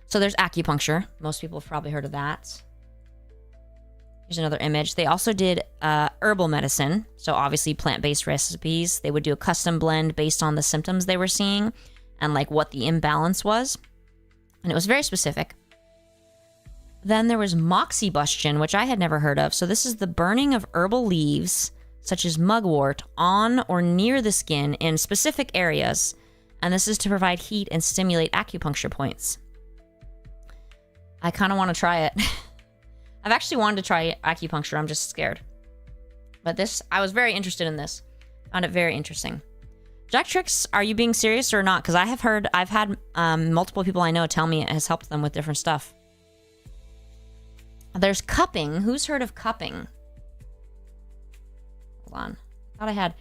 So there's acupuncture. Most people have probably heard of that. Here's another image. They also did herbal medicine. So obviously plant-based recipes. They would do a custom blend based on the symptoms they were seeing and like what the imbalance was. And it was very specific. Then there was moxibustion, which I had never heard of. So this is the burning of herbal leaves, such as mugwort, on or near the skin in specific areas. And this is to provide heat and stimulate acupuncture points. I kind of want to try it. I've actually wanted to try acupuncture. I'm just scared. But this, I was very interested in this. Found it very interesting. Jack Tricks, are you being serious or not? Because I've had multiple people I know tell me it has helped them with different stuff. There's cupping. Who's heard of cupping? Hold on. I thought I had.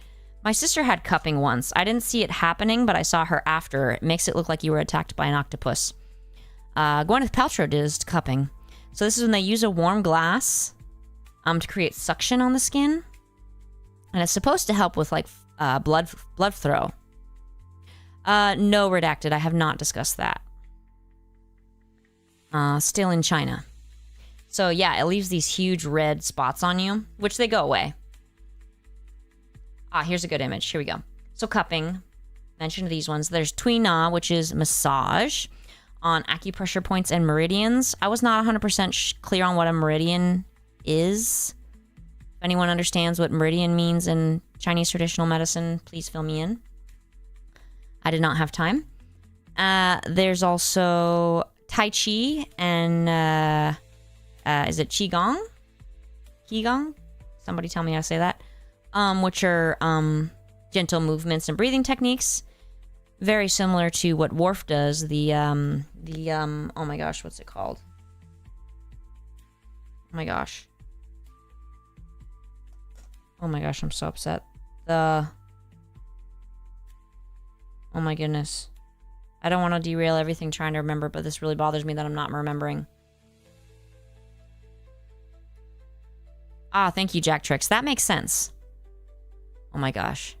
My sister had cupping once. I didn't see it happening, but I saw her after. It makes it look like you were attacked by an octopus. Gwyneth Paltrow does cupping. So this is when they use a warm glass to create suction on the skin. And it's supposed to help with like blood flow. No, redacted. I have not discussed that. Still in China. So yeah, it leaves these huge red spots on you, which they go away. Here's a good image. Here we go. So cupping. Mentioned these ones. There's Tui Na, which is massage on acupressure points and meridians. I was not 100% clear on what a meridian is. If anyone understands what meridian means in Chinese traditional medicine, please fill me in. I did not have time. There's also Tai Chi and is it Qigong? Qigong? Somebody tell me how to say that. Which are gentle movements and breathing techniques. Very similar to what Worf does. Oh my gosh, what's it called? Oh my gosh. Oh my gosh, I'm so upset. Oh my goodness. I don't want to derail everything trying to remember, but this really bothers me that I'm not remembering. Thank you, Jack Tricks. That makes sense. Oh my gosh.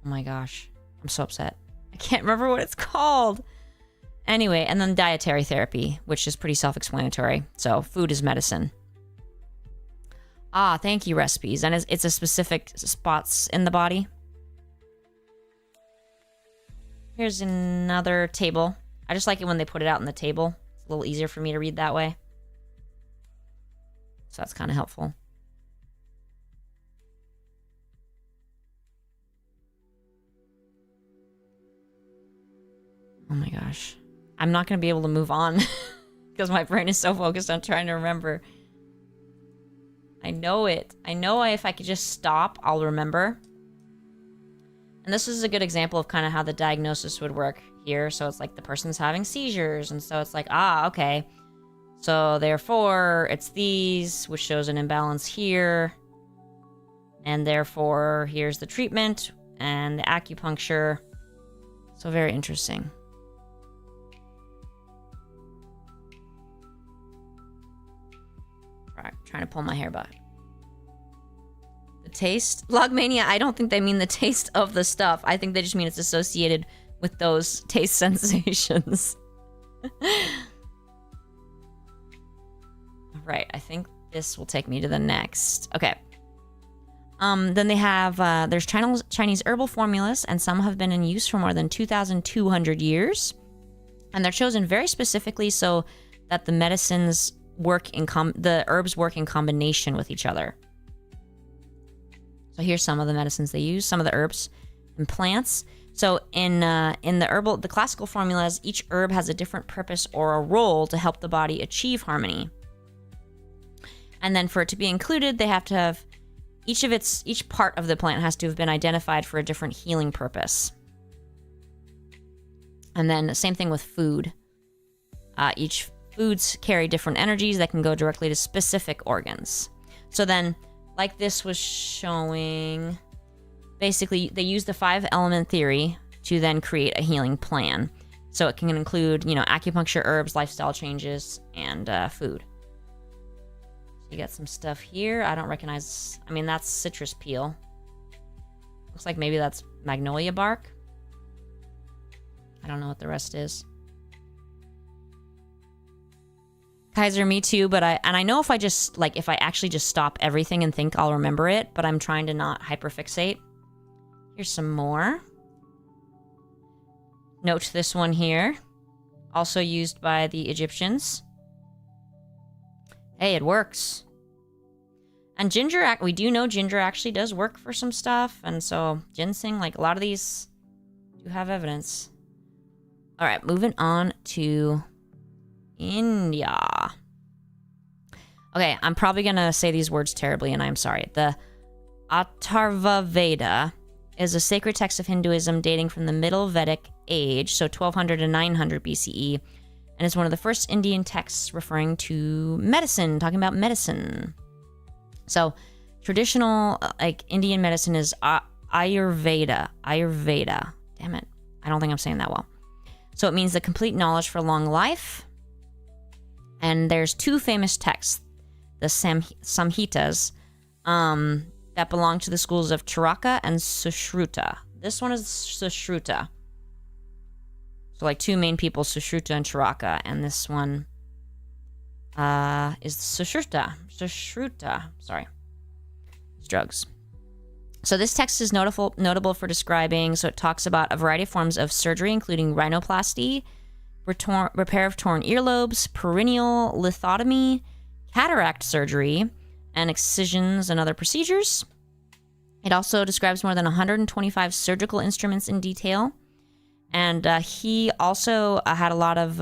Oh my gosh. I'm so upset. I can't remember what it's called. Anyway, and then dietary therapy, which is pretty self-explanatory. So food is medicine. Thank you, recipes. And it's a specific spots in the body. Here's another table. I just like it when they put it out on the table. It's a little easier for me to read that way. So that's kind of helpful. Oh my gosh. I'm not going to be able to move on because my brain is so focused on trying to remember. I know it. I know if I could just stop, I'll remember. And this is a good example of kind of how the diagnosis would work here. So it's like the person's having seizures. And so it's like, okay. So therefore, it's these, which shows an imbalance here. And therefore, here's the treatment and the acupuncture. So very interesting. Right, trying to pull my hair back. The taste? Logmania, I don't think they mean the taste of the stuff. I think they just mean it's associated with those taste sensations. Right, I think this will take me to the next. Okay. Then they have, there's Chinese herbal formulas, and some have been in use for more than 2,200 years. And they're chosen very specifically so that the medicines work in the herbs work in combination with each other. So here's some of the medicines they use, some of the herbs and plants. So in the classical formulas, each herb has a different purpose or a role to help the body achieve harmony. And then for it to be included, they have to have each part of the plant has to have been identified for a different healing purpose. And then the same thing with food. Each foods carry different energies that can go directly to specific organs. So then, like this was showing, basically they use the 5-element theory to then create a healing plan. So it can include, acupuncture, herbs, lifestyle changes, and food. You got some stuff here. I don't recognize. I mean, that's citrus peel. Looks like maybe that's magnolia bark. I don't know what the rest is. Kaiser, me too, but I know if I actually just stop everything and think I'll remember it, but I'm trying to not hyperfixate. Here's some more. Note this one here. Also used by the Egyptians. Hey, it works. And ginger, we do know ginger actually does work for some stuff. And so ginseng, like a lot of these do have evidence. All right, moving on to India. Okay, I'm probably going to say these words terribly, and I'm sorry. The Atharva Veda is a sacred text of Hinduism dating from the Middle Vedic Age, so 1200 to 900 BCE. And it's one of the first Indian texts referring to medicine, talking about medicine. So traditional, Indian medicine is Ayurveda. Ayurveda. Damn it. I don't think I'm saying that well. So it means the complete knowledge for long life. And there's 2 famous texts, the Samhitas, that belong to the schools of Charaka and Sushruta. This one is Sushruta. So 2 main people, Sushruta and Charaka, and this one is Sushruta. Sorry. It's drugs. So this text is notable for describing, so it talks about a variety of forms of surgery, including rhinoplasty, repair of torn earlobes, perineal lithotomy, cataract surgery, and excisions and other procedures. It also describes more than 125 surgical instruments in detail. And he also had a lot of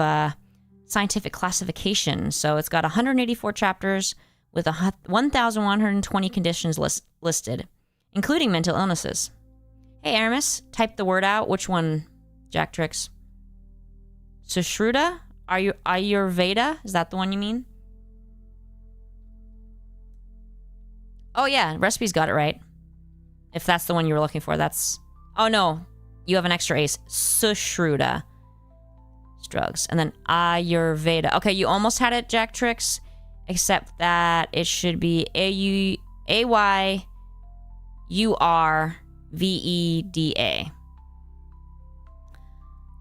scientific classification. So it's got 184 chapters with 1,120 conditions listed, including mental illnesses. Hey, Aramis, type the word out. Which one, Jack Tricks? Sushruta? Ayurveda? Is that the one you mean? Oh, yeah. Recipe's got it right. If that's the one you were looking for, that's... Oh, no. You have an extra ace. Sushruta. It's drugs. And then Ayurveda. Okay, you almost had it, Jack Tricks. Except that it should be Ayurveda.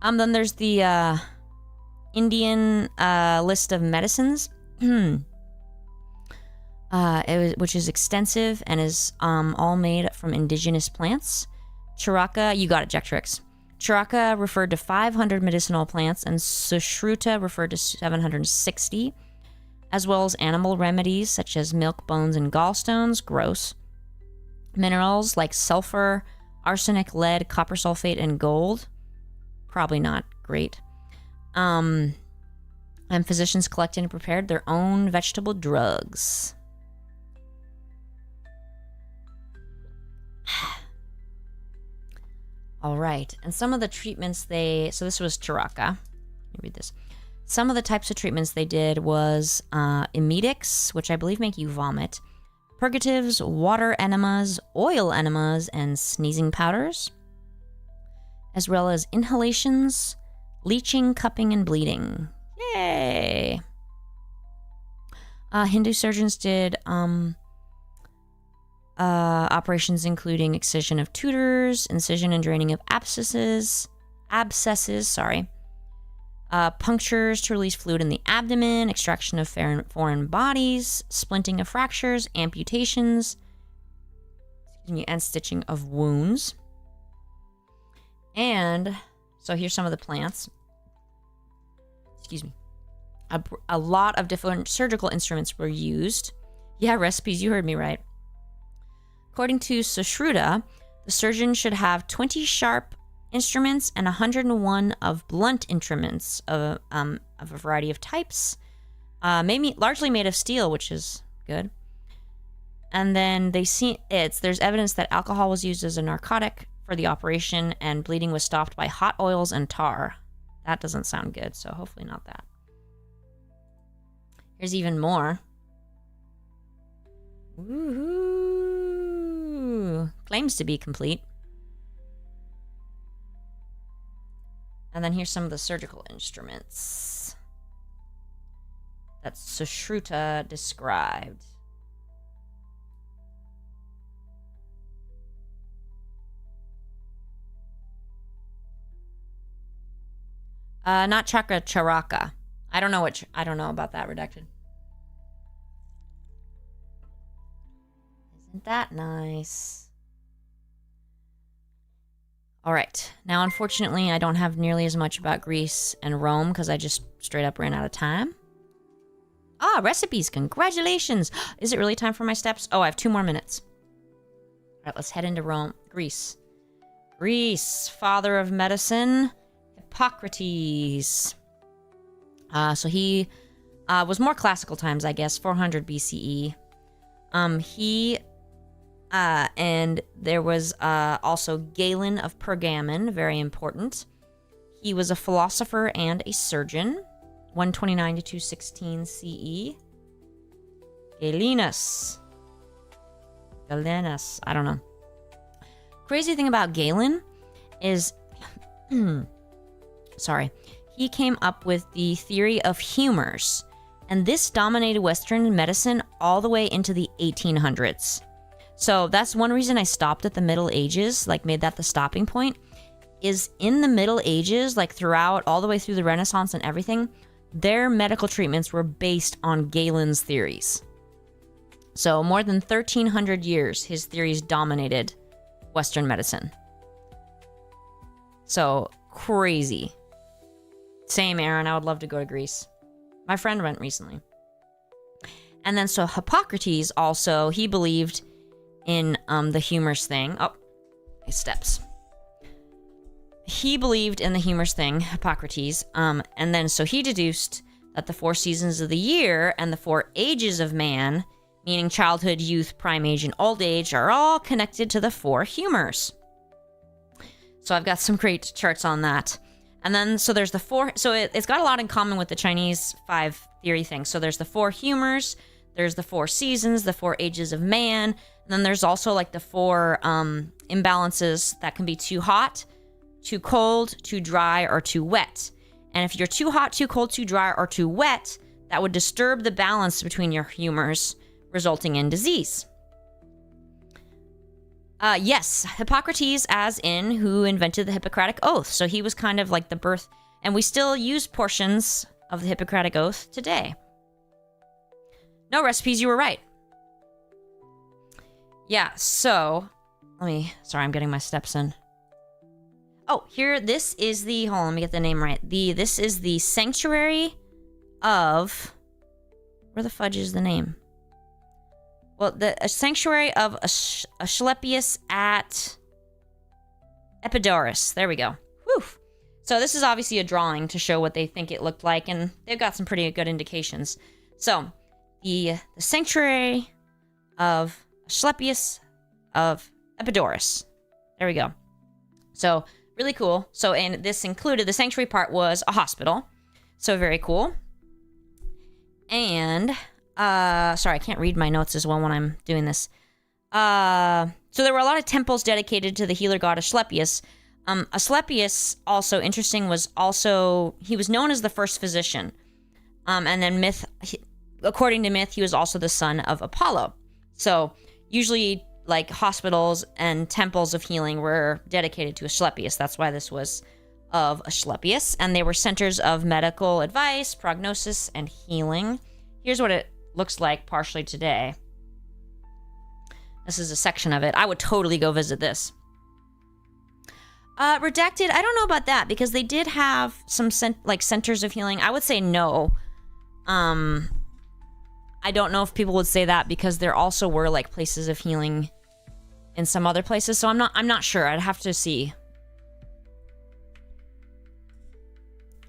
Then there's the Indian list of medicines, which is extensive and is all made from indigenous plants. Charaka, you got it, Jack Tricks. Charaka referred to 500 medicinal plants, and Sushruta referred to 760, as well as animal remedies such as milk, bones, and gallstones. Gross. Minerals like sulfur, arsenic, lead, copper sulfate, and gold. Probably not great. And physicians collected and prepared their own vegetable drugs. All right. And some of the treatments so this was Charaka. Let me read this. Some of the types of treatments they did was emetics, which I believe make you vomit, purgatives, water enemas, oil enemas, and sneezing powders, as well as inhalations, leeching, cupping, and bleeding. Yay! Hindu surgeons did operations including excision of tutors, incision and draining of abscesses, punctures to release fluid in the abdomen, extraction of foreign bodies, splinting of fractures, amputations, and stitching of wounds. And so here's some of the plants. A lot of different surgical instruments were used. Yeah, recipes, you heard me right. According to Sushruta, the surgeon should have 20 sharp instruments and 101 of blunt instruments of a variety of types, largely made of steel, which is good. And then there's evidence that alcohol was used as a narcotic for the operation, and bleeding was stopped by hot oils and tar. That doesn't sound good, so hopefully not that. Here's even more. Woohoo! Claims to be complete. And then here's some of the surgical instruments that Sushruta described. Not chakra charaka. I don't know about that. Redacted. Isn't that nice? All right. Now, unfortunately, I don't have nearly as much about Greece and Rome because I just straight up ran out of time. Ah, recipes. Congratulations. Is it really time for my steps? Oh, I have 2 more minutes. All right, let's head into Rome. Greece. Greece, father of medicine, Hippocrates. So he was more classical times, I guess, 400 BCE. And there was also Galen of Pergamon, very important. He was a philosopher and a surgeon, 129 to 216 CE. Galenus, I don't know. Crazy thing about Galen is, he came up with the theory of humors, and this dominated Western medicine all the way into the 1800s. So that's one reason I stopped at the Middle Ages, like made that the stopping point, is in the Middle Ages, like throughout, all the way through the Renaissance and everything, their medical treatments were based on Galen's theories. So more than 1,300 years, his theories dominated Western medicine. So crazy. Same, Aaron. I would love to go to Greece. My friend went recently. And then so Hippocrates also, he believed in the humors thing. Oh, steps. He believed in the humors thing, Hippocrates. And then so he deduced that the 4 seasons of the year and the 4 ages of man, meaning childhood, youth, prime age, and old age, are all connected to the 4 humors. So I've got some great charts on that. And then, so there's the 4, so it's got a lot in common with the Chinese 5 theory thing. So there's the 4 humors, there's the 4 seasons, the 4 ages of man, and then there's also like the 4 imbalances that can be too hot, too cold, too dry, or too wet. And if you're too hot, too cold, too dry, or too wet, that would disturb the balance between your humors, resulting in disease. Yes, Hippocrates, as in who invented the Hippocratic Oath. So he was kind of like the birth, and we still use portions of the Hippocratic Oath today. No, recipes, you were right. Yeah, so, sorry, I'm getting my steps in. Oh, here, this is the, hold on, let me get the name right. This is the Sanctuary of, where the fudge is the name? Well, the Sanctuary of Asclepius at Epidaurus. There we go. Whew. So this is obviously a drawing to show what they think it looked like, and they've got some pretty good indications. So, the Sanctuary of Asclepius of Epidaurus. There we go. So, really cool. So, and this included, the sanctuary part was a hospital. So, very cool. And... sorry, I can't read my notes as well when I'm doing this. So there were a lot of temples dedicated to the healer god Asclepius. Asclepius, also interesting, he was known as the first physician. And then according to myth, he was also the son of Apollo. So usually, like, hospitals and temples of healing were dedicated to Asclepius. That's why this was of Asclepius. And they were centers of medical advice, prognosis, and healing. Here's what it looks like partially today. This is a section of it. I would totally go visit this. Redacted, I don't know about that because they did have some centers of healing. I would say no. I don't know if people would say that because there also were like places of healing in some other places, so I'm not sure. I'd have to see.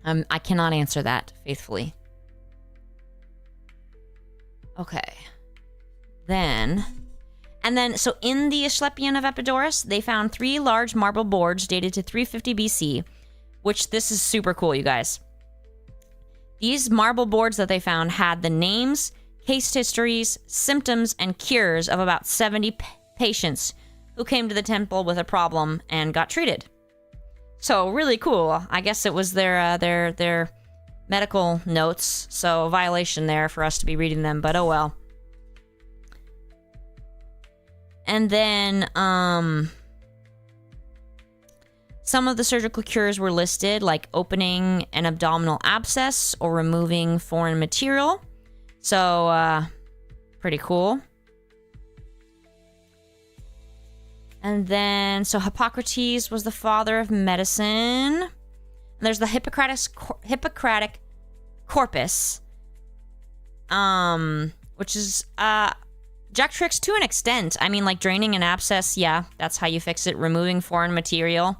I cannot answer that faithfully. Okay. So in the Asclepion of Epidaurus, they found 3 large marble boards dated to 350 BC, which this is super cool, you guys. These marble boards that they found had the names, case histories, symptoms, and cures of about 70 patients who came to the temple with a problem and got treated. So really cool. I guess it was their medical notes, so a violation there for us to be reading them, but oh well. And then some of the surgical cures were listed, like opening an abdominal abscess or removing foreign material. So pretty cool. And then, so Hippocrates was the father of medicine. And there's the Hippocratic Corpus, which is Jack tricks to an extent. I mean, like draining an abscess, yeah, that's how you fix it. Removing foreign material,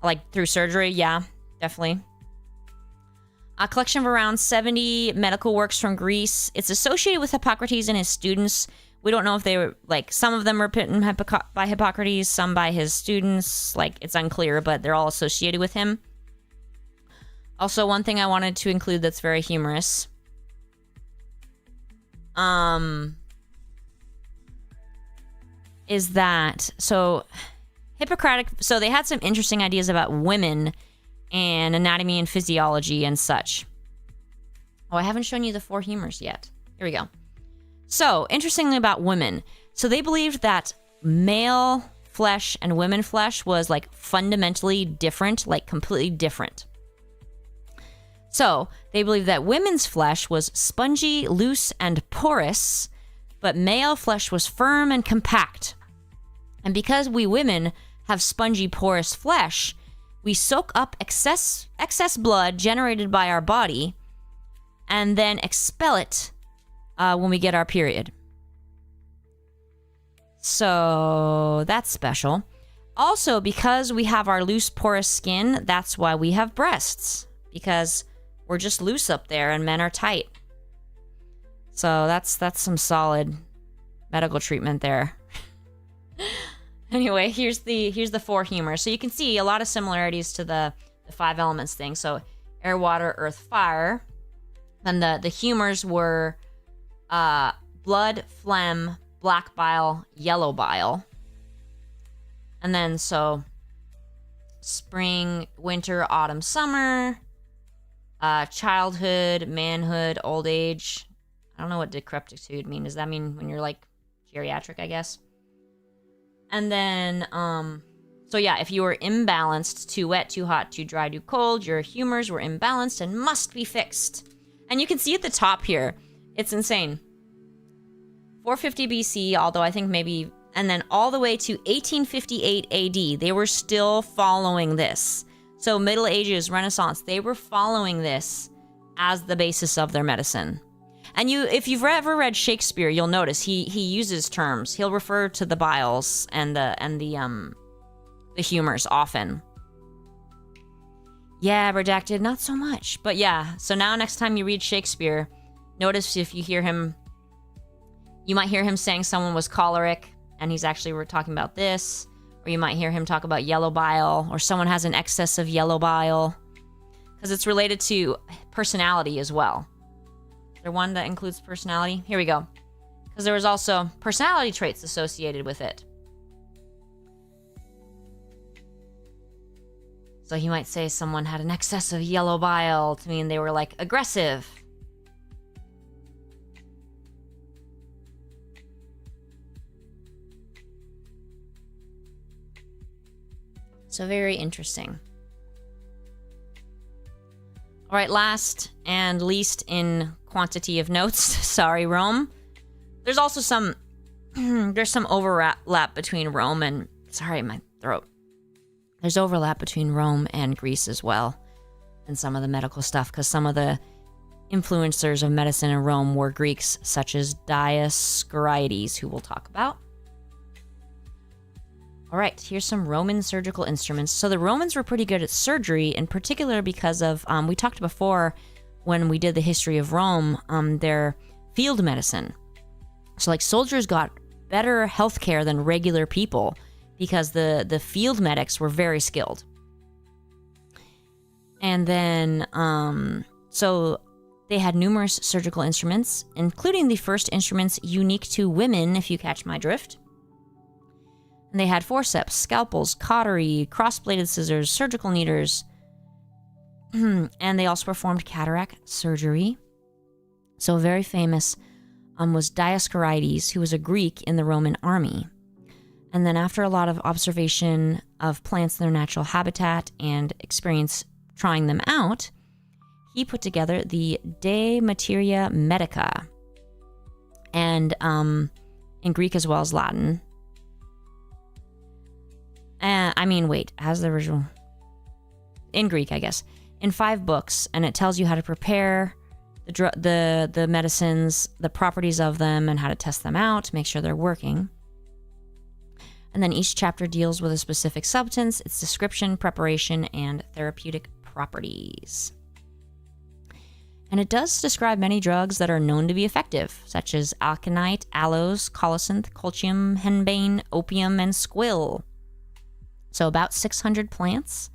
like through surgery, yeah, definitely. A collection of around 70 medical works from Greece. It's associated with Hippocrates and his students. We don't know if they were, like, some of them were written by Hippocrates, some by his students. Like, it's unclear, but they're all associated with him. Also, one thing I wanted to include that's very humorous. Is that, so, Hippocratic, so they had some interesting ideas about women and anatomy and physiology and such. Oh, I haven't shown you the 4 humors yet. Here we go. So, interestingly about women. So they believed that male flesh and women flesh was like fundamentally different, like completely different. So, they believed that women's flesh was spongy, loose, and porous, but male flesh was firm and compact. And because we women have spongy, porous flesh, we soak up excess blood generated by our body and then expel it when we get our period. So that's special. Also, because we have our loose, porous skin, that's why we have breasts. Because we're just loose up there and men are tight. So that's some solid medical treatment there. Anyway, here's the 4 humors. So you can see a lot of similarities to the 5 elements thing. So air, water, earth, fire. And the humors were blood, phlegm, black bile, yellow bile. And then so spring, winter, autumn, summer, childhood, manhood, old age. I don't know what decrepitude mean. Does that mean when you're like geriatric, I guess? And then, so yeah, if you were imbalanced, too wet, too hot, too dry, too cold, your humors were imbalanced and must be fixed. And you can see at the top here, it's insane. 450 BC, although I think maybe, and then all the way to 1858 AD, they were still following this. So Middle Ages, Renaissance, they were following this as the basis of their medicine. And if you've ever read Shakespeare, you'll notice he uses terms. He'll refer to the biles and the humors often. Yeah, redacted, not so much. But yeah, so now next time you read Shakespeare, notice if you hear him, you might hear him saying someone was choleric, and he's actually, we're talking about this. Or you might hear him talk about yellow bile, or someone has an excess of yellow bile. Because it's related to personality as well. Is there one that includes personality? Here we go. Because there was also personality traits associated with it. So he might say someone had an excess of yellow bile to mean they were like aggressive. So very interesting. All right, last and least in quantity of notes. Sorry, Rome. There's also some overlap between Rome and, sorry, my throat. There's overlap between Rome and Greece as well, and some of the medical stuff, because some of the influencers of medicine in Rome were Greeks such as Dioscorides, who we'll talk about. All right, here's some Roman surgical instruments. So the Romans were pretty good at surgery, in particular because of, we talked before when we did the history of Rome, their field medicine. So like soldiers got better healthcare than regular people because the field medics were very skilled. And then, so they had numerous surgical instruments, including the first instruments unique to women, if you catch my drift. And they had forceps, scalpels, cautery, cross-bladed scissors, surgical needles, and they also performed cataract surgery. So very famous was Dioscorides, who was a Greek in the Roman army. And then after a lot of observation of plants in their natural habitat and experience trying them out, he put together the De Materia Medica, and in Greek as well as Latin. Has the original in Greek, I guess, in 5 books, and it tells you how to prepare the medicines, the properties of them, and how to test them out to make sure they're working. And then each chapter deals with a specific substance, its description, preparation, and therapeutic properties. And it does describe many drugs that are known to be effective, such as aconite, aloes, colocynth, colchicum, henbane, opium, and squill. So about 600 plants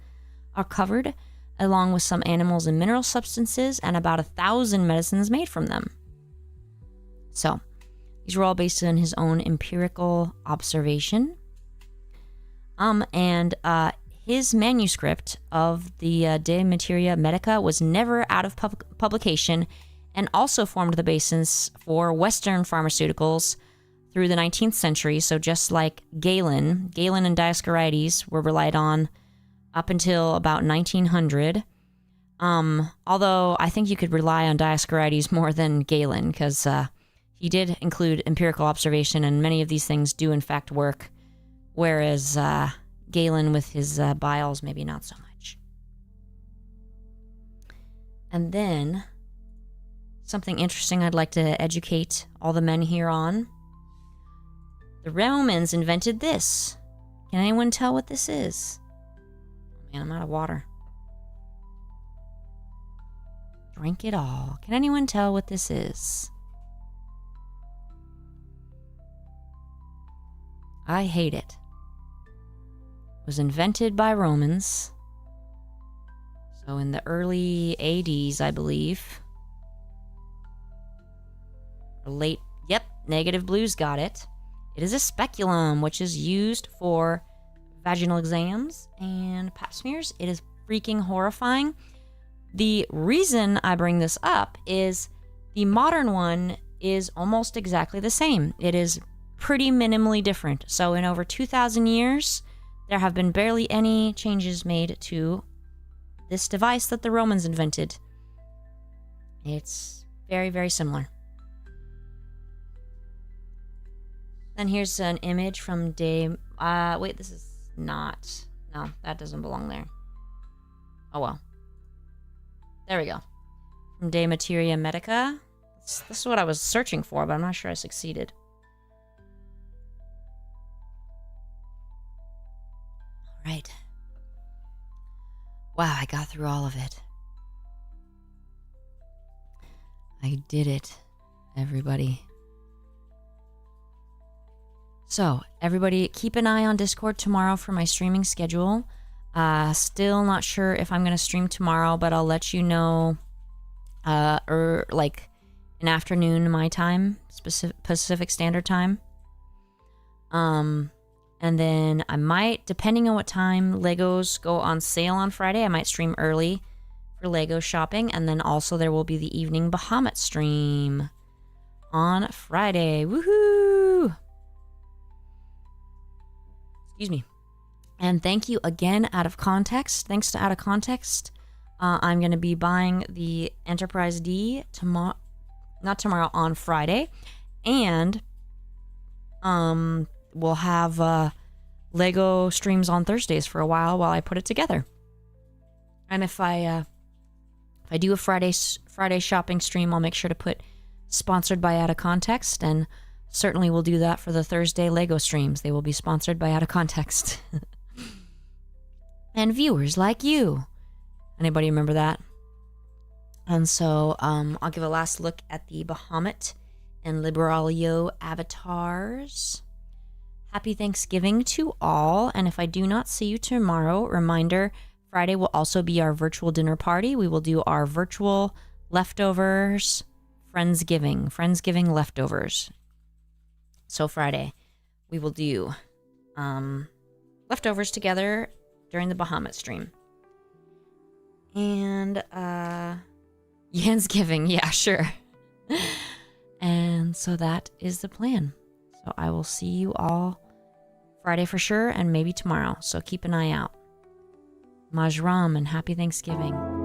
are covered, along with some animals and mineral substances, and about 1,000 medicines made from them. So these were all based on his own empirical observation. His manuscript of the De Materia Medica was never out of publication, and also formed the basis for Western pharmaceuticals through the 19th century. So just like Galen and Dioscorides were relied on up until about 1900. Although I think you could rely on Dioscorides more than Galen, because he did include empirical observation, and many of these things do in fact work, whereas Galen with his biles maybe not so much. And then something interesting I'd like to educate all the men here on. The Romans invented this. Can anyone tell what this is? Oh man, I'm out of water. Drink it all. Can anyone tell what this is? I hate it. It was invented by Romans. So in the early 80s, I believe. Or late, yep, Negative Blues got it. It is a speculum, which is used for vaginal exams and pap smears. It is freaking horrifying. The reason I bring this up is the modern one is almost exactly the same. It is pretty minimally different. So in over 2,000 years, there have been barely any changes made to this device that the Romans invented. It's very, very similar. Then here's an image from wait, this is not... No, that doesn't belong there. Oh well. There we go. From De Materia Medica. This is what I was searching for, but I'm not sure I succeeded. All right. Wow, I got through all of it. I did it, everybody. So, everybody, keep an eye on Discord tomorrow for my streaming schedule. Still not sure if I'm going to stream tomorrow, but I'll let you know, like an afternoon my time, Pacific Standard Time. And then I might, depending on what time Legos go on sale on Friday, I might stream early for Lego shopping. And then also there will be the evening Bahamut stream on Friday. Woohoo! Excuse me. And thank you again, Out of Context. Thanks to Out of Context. I'm going to be buying the Enterprise D not tomorrow, on Friday. And we'll have Lego streams on Thursdays for a while I put it together. And if I If I do a Friday shopping stream, I'll make sure to put sponsored by Out of Context, and certainly will do that for the Thursday Lego streams. They will be sponsored by Out of Context. And viewers like you. Anybody remember that? And so I'll give a last look at the Bahamut and Liberalia avatars. Happy Thanksgiving to all. And if I do not see you tomorrow, reminder, Friday will also be our virtual dinner party. We will do our virtual leftovers, Friendsgiving leftovers. So Friday, we will do leftovers together during the Bahamut stream. And Yansgiving, yeah, sure. And so that is the plan. So I will see you all Friday for sure, and maybe tomorrow. So keep an eye out. Majram and happy Thanksgiving.